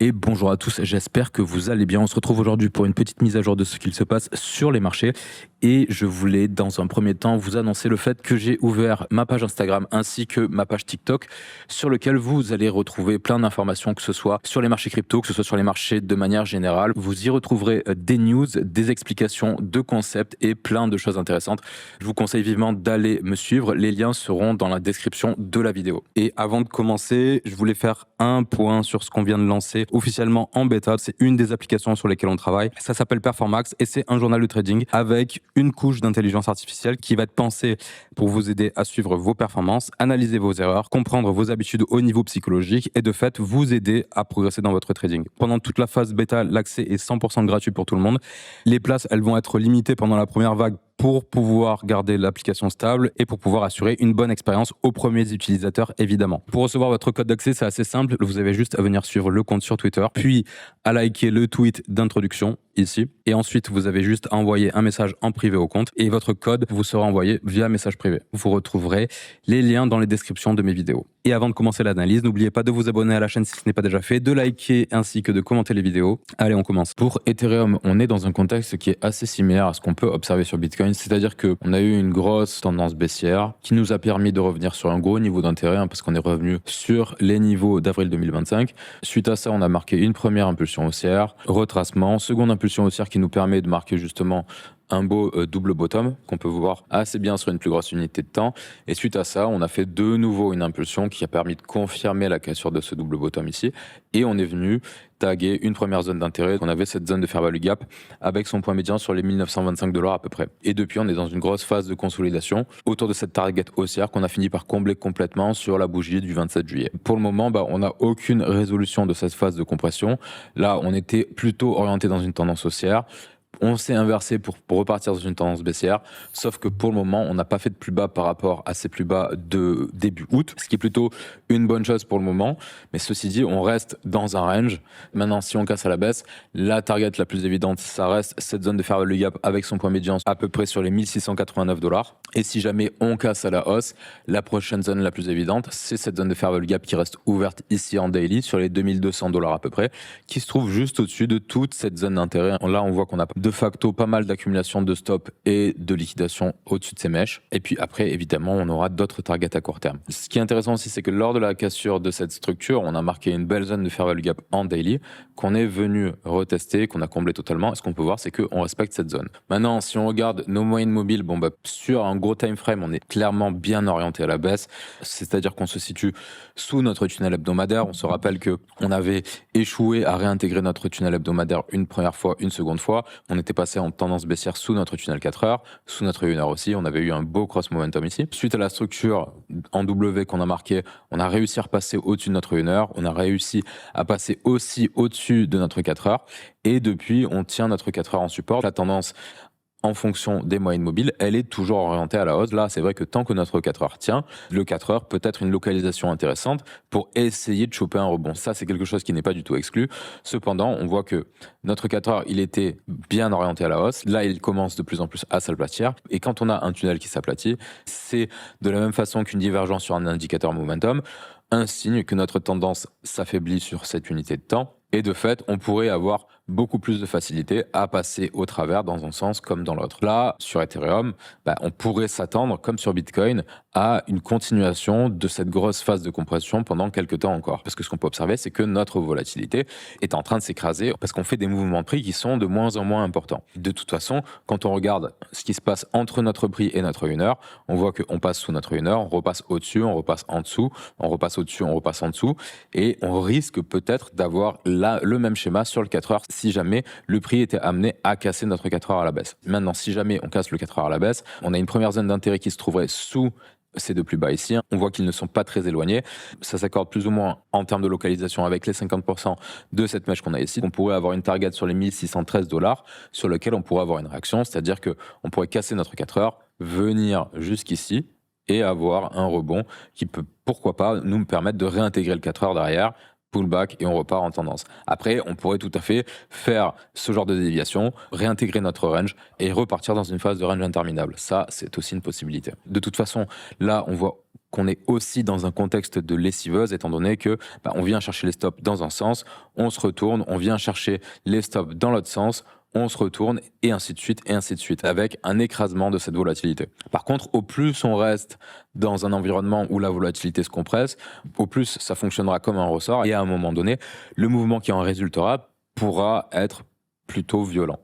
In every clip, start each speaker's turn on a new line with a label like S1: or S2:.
S1: Et bonjour à tous, j'espère que vous allez bien. On se retrouve aujourd'hui pour une petite mise à jour de ce qu'il se passe sur les marchés. Et je voulais dans un premier temps vous annoncer le fait que j'ai ouvert ma page Instagram ainsi que ma page TikTok sur lequel vous allez retrouver plein d'informations, que ce soit sur les marchés crypto, que ce soit sur les marchés de manière générale. Vous y retrouverez des news, des explications de concepts et plein de choses intéressantes. Je vous conseille vivement d'aller me suivre. Les liens seront dans la description de la vidéo. Et avant de commencer, je voulais faire un point sur ce qu'on vient de lancer officiellement en bêta. C'est une des applications sur lesquelles on travaille. Ça s'appelle Performax et c'est un journal de trading avec une couche d'intelligence artificielle qui va être pensée pour vous aider à suivre vos performances, analyser vos erreurs, comprendre vos habitudes au niveau psychologique et de fait vous aider à progresser dans votre trading. Pendant toute la phase bêta, l'accès est 100% gratuit pour tout le monde. Les places, elles vont être limitées pendant la première vague pour pouvoir garder l'application stable et pour pouvoir assurer une bonne expérience aux premiers utilisateurs, évidemment. Pour recevoir votre code d'accès, c'est assez simple. Vous avez juste à venir suivre le compte sur Twitter, puis à liker le tweet d'introduction ici. Et ensuite, vous avez juste à envoyer un message en privé au compte et votre code vous sera envoyé via message privé. Vous retrouverez les liens dans les descriptions de mes vidéos. Et avant de commencer l'analyse, n'oubliez pas de vous abonner à la chaîne si ce n'est pas déjà fait, de liker ainsi que de commenter les vidéos. Allez, on commence. Pour Ethereum, on est dans un contexte qui est assez similaire à ce qu'on peut observer sur Bitcoin, c'est-à-dire qu'on a eu une grosse tendance baissière qui nous a permis de revenir sur un gros niveau d'intérêt parce qu'on est revenu sur les niveaux d'avril 2025. Suite à ça, on a marqué une première impulsion haussière, retracement, seconde impulsion haussière qui nous permet de marquer justement un beau double bottom qu'on peut voir assez bien sur une plus grosse unité de temps. Et suite à ça, on a fait de nouveau une impulsion qui a permis de confirmer la cassure de ce double bottom ici. Et on est venu taguer une première zone d'intérêt. On avait cette zone de fair value gap avec son point médian sur les 1925 $ à peu près. Et depuis, on est dans une grosse phase de consolidation autour de cette target haussière qu'on a fini par combler complètement sur la bougie du 27 juillet. Pour le moment, on n'a aucune résolution de cette phase de compression. Là, on était plutôt orienté dans une tendance haussière. On s'est inversé pour repartir dans une tendance baissière, sauf que pour le moment, on n'a pas fait de plus bas par rapport à ces plus bas de début août, ce qui est plutôt une bonne chose pour le moment. Mais ceci dit, on reste dans un range. Maintenant, si on casse à la baisse, la target la plus évidente, ça reste cette zone de fair value gap avec son point médian à peu près sur les 1689 $. Et si jamais on casse à la hausse, la prochaine zone la plus évidente, c'est cette zone de fair value gap qui reste ouverte ici en daily sur les 2200 $ à peu près, qui se trouve juste au-dessus de toute cette zone d'intérêt. Là, on voit qu'on a de facto pas mal d'accumulation de stop et de liquidation au-dessus de ces mèches. Et puis après, évidemment, on aura d'autres targets à court terme. Ce qui est intéressant aussi, c'est que lors de la cassure de cette structure, on a marqué une belle zone de fair value gap en daily qu'on est venu retester, qu'on a comblé totalement. Et ce qu'on peut voir, c'est qu'on respecte cette zone. Maintenant, si on regarde nos moyennes mobiles, sur un gros time frame, on est clairement bien orienté à la baisse. C'est-à-dire qu'on se situe sous notre tunnel hebdomadaire. On se rappelle que on avait échoué à réintégrer notre tunnel hebdomadaire une première fois, une seconde fois. On était passé en tendance baissière sous notre tunnel 4 heures, sous notre 1 heure aussi. On avait eu un beau cross momentum ici. Suite à la structure en W qu'on a marqué, on a réussi à repasser au-dessus de notre 1 heure. On a réussi à passer aussi au-dessus de notre 4 heures. Et depuis, on tient notre 4 heures en support. La tendance en fonction des moyennes mobiles, elle est toujours orientée à la hausse. Là, c'est vrai que tant que notre 4 heures tient, le 4 heures peut être une localisation intéressante pour essayer de choper un rebond. Ça, c'est quelque chose qui n'est pas du tout exclu. Cependant, on voit que notre 4 heures, il était bien orienté à la hausse. Là, il commence de plus en plus à s'aplatir. Et quand on a un tunnel qui s'aplatit, c'est de la même façon qu'une divergence sur un indicateur momentum, un signe que notre tendance s'affaiblit sur cette unité de temps. Et de fait, on pourrait avoir beaucoup plus de facilité à passer au travers dans un sens comme dans l'autre. Là, sur Ethereum, on pourrait s'attendre, comme sur Bitcoin, à une continuation de cette grosse phase de compression pendant quelques temps encore. Parce que ce qu'on peut observer, c'est que notre volatilité est en train de s'écraser parce qu'on fait des mouvements de prix qui sont de moins en moins importants. De toute façon, quand on regarde ce qui se passe entre notre prix et notre 1 heure, on voit qu'on passe sous notre 1 heure, on repasse au-dessus, on repasse en dessous, on repasse au-dessus, on repasse en dessous, et on risque peut-être d'avoir le même schéma sur le 4 heures si jamais le prix était amené à casser notre 4 heures à la baisse. Maintenant, si jamais on casse le 4 heures à la baisse, on a une première zone d'intérêt qui se trouverait sous ces deux plus bas ici. On voit qu'ils ne sont pas très éloignés. Ça s'accorde plus ou moins en termes de localisation avec les 50% de cette mèche qu'on a ici. On pourrait avoir une target sur les 1613 $ sur lequel on pourrait avoir une réaction, c'est-à-dire qu'on pourrait casser notre 4 heures, venir jusqu'ici et avoir un rebond qui peut, pourquoi pas, nous permettre de réintégrer le 4 heures derrière, pullback et on repart en tendance. Après, on pourrait tout à fait faire ce genre de déviation, réintégrer notre range et repartir dans une phase de range interminable. Ça, c'est aussi une possibilité. De toute façon, là, on voit qu'on est aussi dans un contexte de lessiveuse, étant donné que on vient chercher les stops dans un sens, on se retourne, on vient chercher les stops dans l'autre sens, on se retourne, et ainsi de suite, avec un écrasement de cette volatilité. Par contre, au plus on reste dans un environnement où la volatilité se compresse, au plus ça fonctionnera comme un ressort, et à un moment donné, le mouvement qui en résultera pourra être plutôt violent.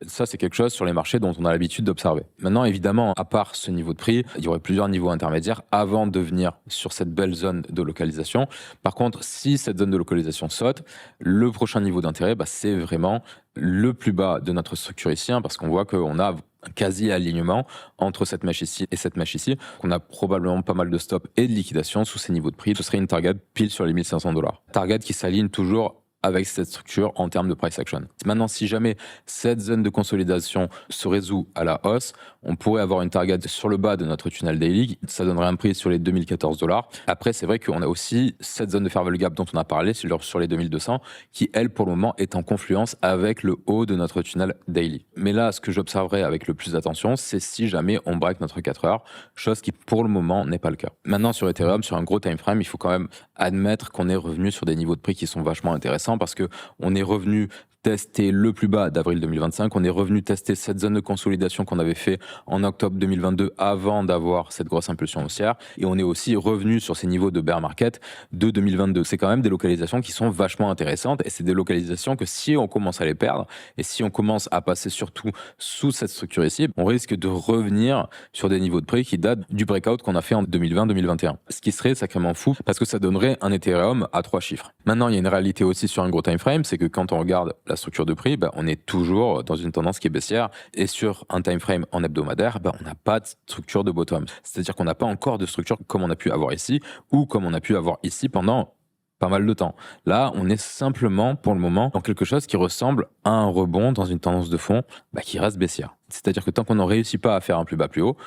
S1: Ça, c'est quelque chose sur les marchés dont on a l'habitude d'observer. Maintenant, évidemment, à part ce niveau de prix, il y aurait plusieurs niveaux intermédiaires avant de venir sur cette belle zone de localisation. Par contre, si cette zone de localisation saute, le prochain niveau d'intérêt, c'est vraiment le plus bas de notre structure ici, parce qu'on voit qu'on a un quasi-alignement entre cette mèche ici et cette mèche ici. On a probablement pas mal de stops et de liquidations sous ces niveaux de prix. Ce serait une target pile sur les $1 500. Target qui s'aligne toujours avec cette structure en termes de price action. Maintenant, si jamais cette zone de consolidation se résout à la hausse, on pourrait avoir une target sur le bas de notre tunnel daily. Ça donnerait un prix sur les $2014. Après, c'est vrai qu'on a aussi cette zone de fair value gap dont on a parlé sur les 2200, qui, elle, pour le moment, est en confluence avec le haut de notre tunnel daily. Mais là, ce que j'observerai avec le plus d'attention, c'est si jamais on break notre 4 heures, chose qui, pour le moment, n'est pas le cas. Maintenant, sur Ethereum, sur un gros time frame, il faut quand même admettre qu'on est revenu sur des niveaux de prix qui sont vachement intéressants, parce qu'on est revenu tester le plus bas d'avril 2025, on est revenu tester cette zone de consolidation qu'on avait fait en octobre 2022 avant d'avoir cette grosse impulsion haussière, et on est aussi revenu sur ces niveaux de bear market de 2022. C'est quand même des localisations qui sont vachement intéressantes, et c'est des localisations que si on commence à les perdre, et si on commence à passer surtout sous cette structure ici, on risque de revenir sur des niveaux de prix qui datent du breakout qu'on a fait en 2020-2021. Ce qui serait sacrément fou, parce que ça donnerait un Ethereum à 3 chiffres. Maintenant, il y a une réalité aussi sur un gros time frame, c'est que quand on regarde la structure de prix, on est toujours dans une tendance qui est baissière, et sur un time frame en hebdomadaire, on n'a pas de structure de bottom. C'est-à-dire qu'on n'a pas encore de structure comme on a pu avoir ici, ou comme on a pu avoir ici pendant pas mal de temps. Là, on est simplement, pour le moment, dans quelque chose qui ressemble à un rebond dans une tendance de fond qui reste baissière. C'est-à-dire que tant qu'on ne réussit pas à faire un plus bas plus haut,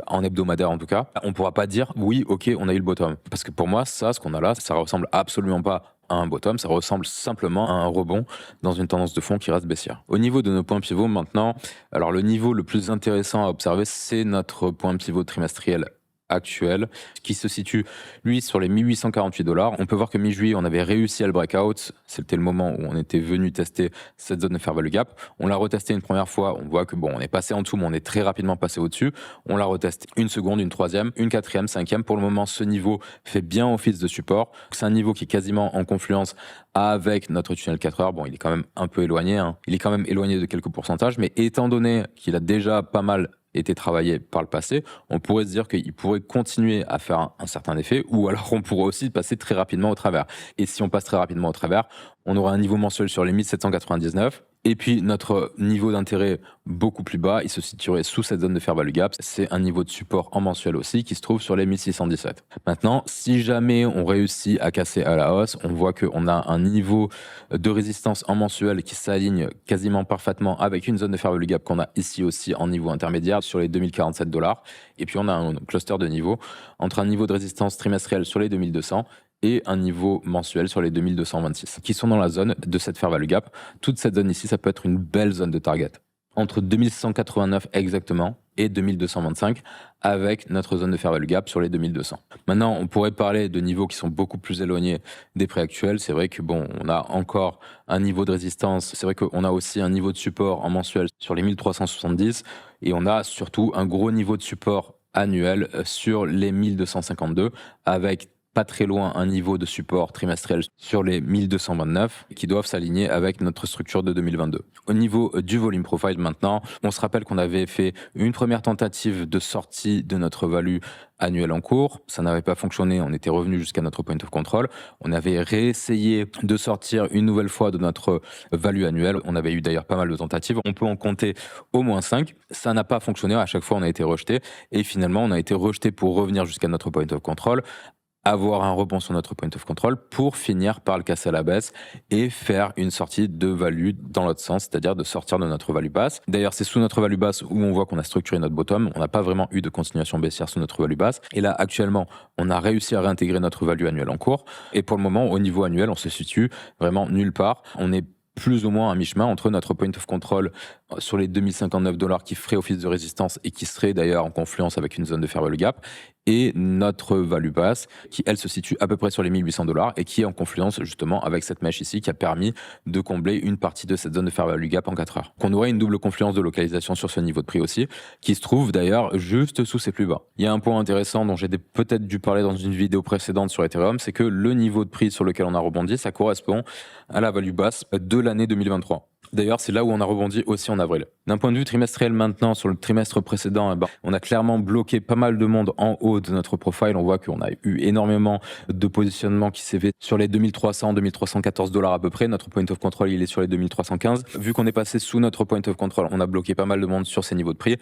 S1: en hebdomadaire en tout cas, on ne pourra pas dire oui, ok, on a eu le bottom. Parce que pour moi, ce qu'on a là, ça ressemble absolument pas à un bottom, ça ressemble simplement à un rebond dans une tendance de fond qui reste baissière. Au niveau de nos points pivots maintenant, alors le niveau le plus intéressant à observer, c'est notre point pivot trimestriel actuel, qui se situe, lui, sur les $1 848. On peut voir que mi-juillet, on avait réussi à le breakout. C'était le moment où on était venu tester cette zone de fair value gap. On l'a retesté une première fois. On voit que on est passé en dessous, mais on est très rapidement passé au-dessus. On l'a retesté une seconde, une troisième, une quatrième, cinquième. Pour le moment, ce niveau fait bien office de support. C'est un niveau qui est quasiment en confluence avec notre tunnel 4 heures. Il est quand même un peu éloigné. Il est quand même éloigné de quelques pourcentages, mais étant donné qu'il a déjà pas mal été travaillé par le passé, on pourrait se dire qu'il pourrait continuer à faire un certain effet, ou alors on pourrait aussi passer très rapidement au travers. Et si on passe très rapidement au travers, on aura un niveau mensuel sur les 1799, et puis notre niveau d'intérêt beaucoup plus bas, il se situerait sous cette zone de fair value gap. C'est un niveau de support en mensuel aussi qui se trouve sur les 1617. Maintenant, si jamais on réussit à casser à la hausse, on voit qu'on a un niveau de résistance en mensuel qui s'aligne quasiment parfaitement avec une zone de fair value gap qu'on a ici aussi en niveau intermédiaire sur les $2047. Et puis on a un cluster de niveaux entre un niveau de résistance trimestriel sur les 2200 et un niveau mensuel sur les 2226, qui sont dans la zone de cette fair value gap. Toute cette zone ici, ça peut être une belle zone de target. Entre 2189 exactement et 2225, avec notre zone de fair value gap sur les 2200. Maintenant, on pourrait parler de niveaux qui sont beaucoup plus éloignés des prix actuels. C'est vrai que on a encore un niveau de résistance. C'est vrai qu'on a aussi un niveau de support en mensuel sur les 1370, et on a surtout un gros niveau de support annuel sur les 1252, avec pas très loin un niveau de support trimestriel sur les 1229 qui doivent s'aligner avec notre structure de 2022. Au niveau du volume profile maintenant, on se rappelle qu'on avait fait une première tentative de sortie de notre value annuelle en cours. Ça n'avait pas fonctionné, on était revenu jusqu'à notre point of control. On avait réessayé de sortir une nouvelle fois de notre value annuelle. On avait eu d'ailleurs pas mal de tentatives. On peut en compter au moins 5. Ça n'a pas fonctionné. À chaque fois, on a été rejeté. Et finalement, on a été rejeté pour revenir jusqu'à notre point of control, avoir un rebond sur notre point of control pour finir par le casser à la baisse et faire une sortie de value dans l'autre sens, c'est-à-dire de sortir de notre value basse. D'ailleurs, c'est sous notre value basse où on voit qu'on a structuré notre bottom. On n'a pas vraiment eu de continuation baissière sous notre value basse. Et là, actuellement, on a réussi à réintégrer notre value annuelle en cours. Et pour le moment, au niveau annuel, on se situe vraiment nulle part. On est plus ou moins à mi-chemin entre notre point of control sur les 2059 $ qui ferait office de résistance et qui serait d'ailleurs en confluence avec une zone de fair value gap, et notre value basse qui, elle, se situe à peu près sur les 1800 $ et qui est en confluence justement avec cette mèche ici qui a permis de combler une partie de cette zone de fair value gap en 4 heures. Qu'on aurait une double confluence de localisation sur ce niveau de prix aussi, qui se trouve d'ailleurs juste sous ses plus bas. Il y a un point intéressant dont j'ai peut-être dû parler dans une vidéo précédente sur Ethereum, c'est que le niveau de prix sur lequel on a rebondi, ça correspond à la value basse de l'année 2023. D'ailleurs, c'est là où on a rebondi aussi en avril. D'un point de vue trimestriel maintenant, sur le trimestre précédent, on a clairement bloqué pas mal de monde en haut de notre profile. On voit qu'on a eu énormément de positionnements qui s'élevaient sur les 2300-2314 $ à peu près. Notre point of control, il est sur les 2315. Vu qu'on est passé sous notre point of control, on a bloqué pas mal de monde sur ces niveaux de prix.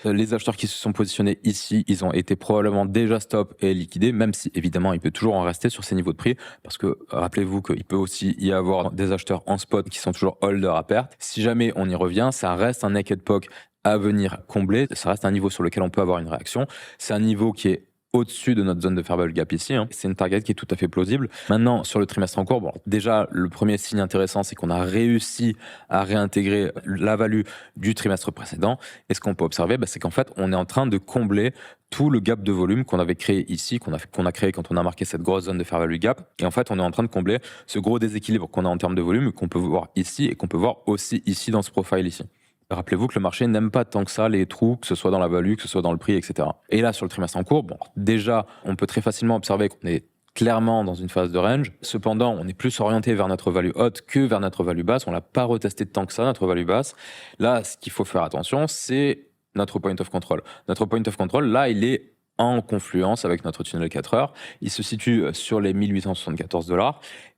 S1: Les acheteurs qui se sont positionnés ici, ils ont été probablement déjà stop et liquidés, même si évidemment il peut toujours en rester sur ces niveaux de prix, parce que rappelez-vous qu'il peut aussi y avoir des acheteurs en spot qui sont toujours holders à perte. Si jamais on y revient, ça reste un naked POC à venir combler, ça reste un niveau sur lequel on peut avoir une réaction. C'est un niveau qui est au-dessus de notre zone de fair value gap ici. C'est une target qui est tout à fait plausible. Maintenant, sur le trimestre en cours, déjà, le premier signe intéressant, c'est qu'on a réussi à réintégrer la value du trimestre précédent. Et ce qu'on peut observer, c'est qu'en fait, on est en train de combler tout le gap de volume qu'on avait créé ici, qu'on a créé quand on a marqué cette grosse zone de fair value gap. Et en fait, on est en train de combler ce gros déséquilibre qu'on a en termes de volume, qu'on peut voir ici et qu'on peut voir aussi ici dans ce profile ici. Rappelez-vous que le marché n'aime pas tant que ça les trous, que ce soit dans la value, que ce soit dans le prix, etc. Et là, sur le trimestre en cours, déjà, on peut très facilement observer qu'on est clairement dans une phase de range. Cependant, on est plus orienté vers notre value haute que vers notre value basse. On l'a pas retesté tant que ça, notre value basse. Là, ce qu'il faut faire attention, c'est notre point of control. Notre point of control, là, il est en confluence avec notre tunnel 4 heures. Il se situe sur les 1874 $.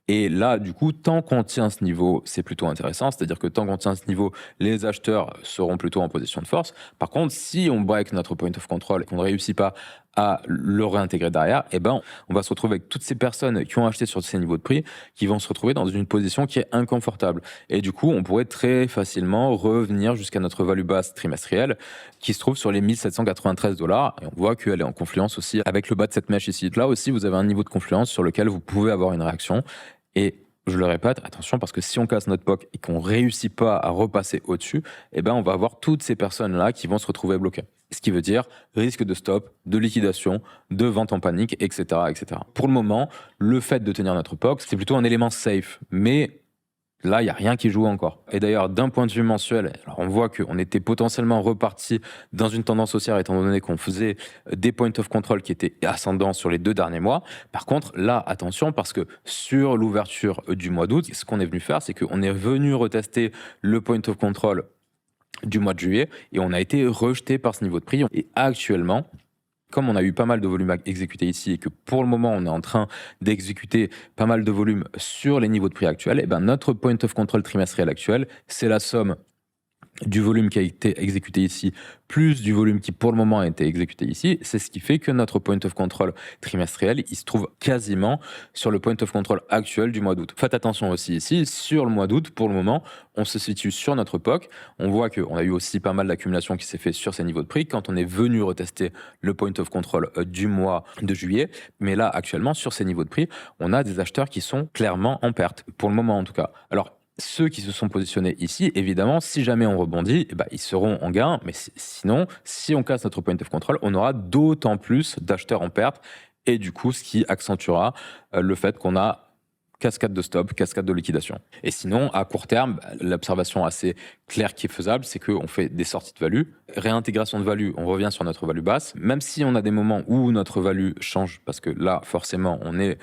S1: Et là, du coup, tant qu'on tient ce niveau, c'est plutôt intéressant. C'est-à-dire que tant qu'on tient ce niveau, les acheteurs seront plutôt en position de force. Par contre, si on break notre point of control et qu'on ne réussit pas à le réintégrer derrière, on va se retrouver avec toutes ces personnes qui ont acheté sur ces niveaux de prix qui vont se retrouver dans une position qui est inconfortable. Et du coup, on pourrait très facilement revenir jusqu'à notre value basse trimestrielle qui se trouve sur les 1793 $. Et on voit qu'elle est en confluence aussi avec le bas de cette mèche ici. Là aussi, vous avez un niveau de confluence sur lequel vous pouvez avoir une réaction. Et je le répète, attention, parce que si on casse notre POC et qu'on ne réussit pas à repasser au-dessus, on va avoir toutes ces personnes-là qui vont se retrouver bloquées. Ce qui veut dire risque de stop, de liquidation, de vente en panique, etc., etc. Pour le moment, le fait de tenir notre POC, c'est plutôt un élément safe. Mais là, il n'y a rien qui joue encore. Et d'ailleurs, d'un point de vue mensuel, alors on voit qu'on était potentiellement reparti dans une tendance haussière étant donné qu'on faisait des points of control qui étaient ascendants sur les 2 derniers mois. Par contre, là, attention, parce que sur l'ouverture du mois d'août, ce qu'on est venu faire, c'est qu'on est venu retester le point of control du mois de juillet et on a été rejeté par ce niveau de prix. Et actuellement, comme on a eu pas mal de volume à exécuter ici et que pour le moment on est en train d'exécuter pas mal de volume sur les niveaux de prix actuels, notre point of control trimestriel actuel, c'est la somme du volume qui a été exécuté ici, plus du volume qui pour le moment a été exécuté ici. C'est ce qui fait que notre point of control trimestriel, il se trouve quasiment sur le point of control actuel du mois d'août. Faites attention aussi ici, sur le mois d'août, pour le moment, on se situe sur notre POC. On voit qu'on a eu aussi pas mal d'accumulation qui s'est fait sur ces niveaux de prix quand on est venu retester le point of control du mois de juillet. Mais là, actuellement, sur ces niveaux de prix, on a des acheteurs qui sont clairement en perte, pour le moment en tout cas. Alors, ceux qui se sont positionnés ici, évidemment, si jamais on rebondit, ils seront en gain. Mais sinon, si on casse notre point of control, on aura d'autant plus d'acheteurs en perte. Et du coup, ce qui accentuera le fait qu'on a cascade de stop, cascade de liquidation. Et sinon, à court terme, l'observation assez claire qui est faisable, c'est qu'on fait des sorties de value. Réintégration de value, on revient sur notre value basse. Même si on a des moments où notre value change, parce que là, forcément, on est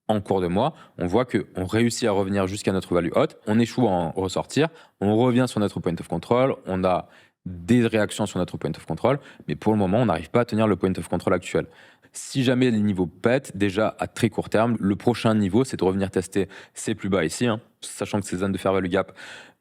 S1: en cours de mois, on voit qu'on réussit à revenir jusqu'à notre value haute, on échoue à en ressortir, on revient sur notre point of control, on a des réactions sur notre point of control, mais pour le moment, on n'arrive pas à tenir le point of control actuel. Si jamais les niveaux pètent, déjà à très court terme, le prochain niveau, c'est de revenir tester ces plus bas ici, sachant que ces zones de fair value gap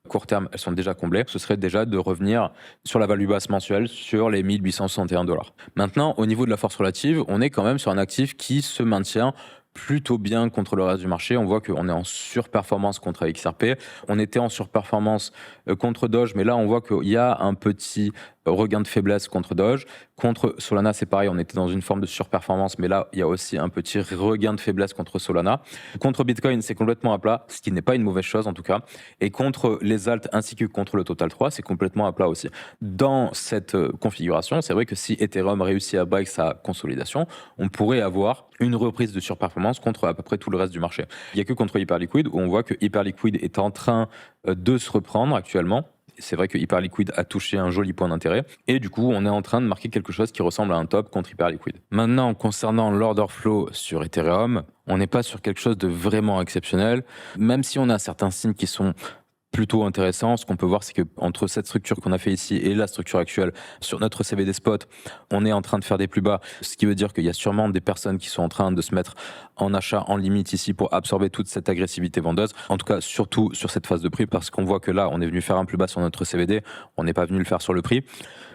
S1: court terme, elles sont déjà comblées. Ce serait déjà de revenir sur la value basse mensuelle sur les 1861 $. Maintenant, au niveau de la force relative, on est quand même sur un actif qui se maintient plutôt bien contre le reste du marché. On voit qu'on est en surperformance contre XRP. On était en surperformance contre Doge, mais là, on voit qu'il y a un petit regain de faiblesse contre Doge. Contre Solana, c'est pareil, on était dans une forme de surperformance, mais là, il y a aussi un petit regain de faiblesse contre Solana. Contre Bitcoin, c'est complètement à plat, ce qui n'est pas une mauvaise chose en tout cas. Et contre les alts ainsi que contre le Total 3, c'est complètement à plat aussi. Dans cette configuration, c'est vrai que si Ethereum réussit à break sa consolidation, on pourrait avoir une reprise de surperformance contre à peu près tout le reste du marché. Il n'y a que contre Hyperliquid où on voit que Hyperliquid est en train de se reprendre actuellement. C'est vrai que Hyperliquid a touché un joli point d'intérêt et du coup on est en train de marquer quelque chose qui ressemble à un top contre Hyperliquid. Maintenant concernant l'order flow sur Ethereum, on n'est pas sur quelque chose de vraiment exceptionnel, même si on a certains signes qui sont plutôt intéressant. Ce qu'on peut voir, c'est que entre cette structure qu'on a fait ici et la structure actuelle sur notre CBD spot, on est en train de faire des plus bas, ce qui veut dire qu'il y a sûrement des personnes qui sont en train de se mettre en achat en limite ici pour absorber toute cette agressivité vendeuse. En tout cas, surtout sur cette phase de prix, parce qu'on voit que là, on est venu faire un plus bas sur notre CBD, on n'est pas venu le faire sur le prix.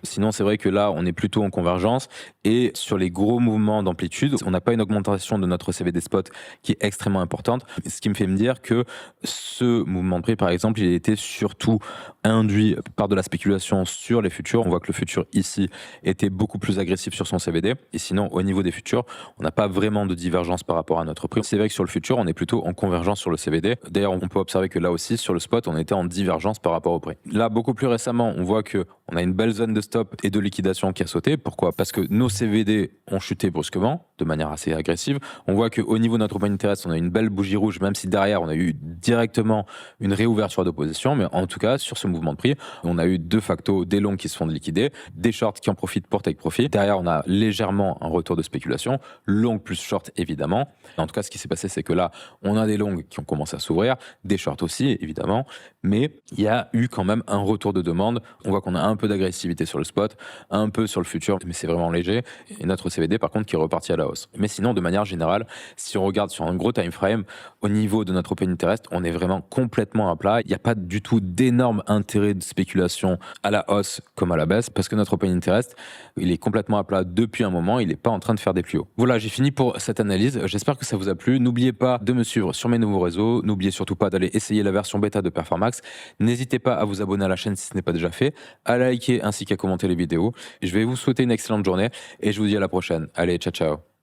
S1: Sinon, c'est vrai que là, on est plutôt en convergence et sur les gros mouvements d'amplitude, on n'a pas une augmentation de notre CBD spot qui est extrêmement importante. Ce qui me fait me dire que ce mouvement de prix, par exemple, il était surtout induit par de la spéculation sur les futurs. On voit que le futur ici était beaucoup plus agressif sur son CBD. Et sinon, au niveau des futurs, on n'a pas vraiment de divergence par rapport à notre prix. C'est vrai que sur le futur, on est plutôt en convergence sur le CBD. D'ailleurs, on peut observer que là aussi, sur le spot, on était en divergence par rapport au prix. Là, beaucoup plus récemment, on voit que on a une belle zone de stop et de liquidation qui a sauté. Pourquoi ? Parce que nos CVD ont chuté brusquement, de manière assez agressive. On voit qu'au niveau de notre open interest, on a une belle bougie rouge, même si derrière, on a eu directement une réouverture de position. Mais en tout cas, sur ce mouvement de prix, on a eu de facto des longs qui se font liquider, des shorts qui en profitent pour take profit. Derrière, on a légèrement un retour de spéculation, long plus short évidemment. En tout cas, ce qui s'est passé, c'est que là, on a des longs qui ont commencé à s'ouvrir, des shorts aussi évidemment, mais il y a eu quand même un retour de demande. On voit qu'on a un peu d'agressivité sur le spot, un peu sur le futur, mais c'est vraiment léger. Et notre CVD, par contre, qui est reparti à la hausse. Mais sinon, de manière générale, si on regarde sur un gros time frame, au niveau de notre open interest, on est vraiment complètement à plat. Il n'y a pas du tout d'énorme intérêt de spéculation à la hausse comme à la baisse, parce que notre open interest, il est complètement à plat depuis un moment, il n'est pas en train de faire des plus hauts. Voilà, j'ai fini pour cette analyse. J'espère que ça vous a plu. N'oubliez pas de me suivre sur mes nouveaux réseaux. N'oubliez surtout pas d'aller essayer la version bêta de Performax. N'hésitez pas à vous abonner à la chaîne si ce n'est pas déjà fait, à liker ainsi qu'à commenter les vidéos. Je vais vous souhaiter une excellente journée et je vous dis à la prochaine. Allez, ciao ciao.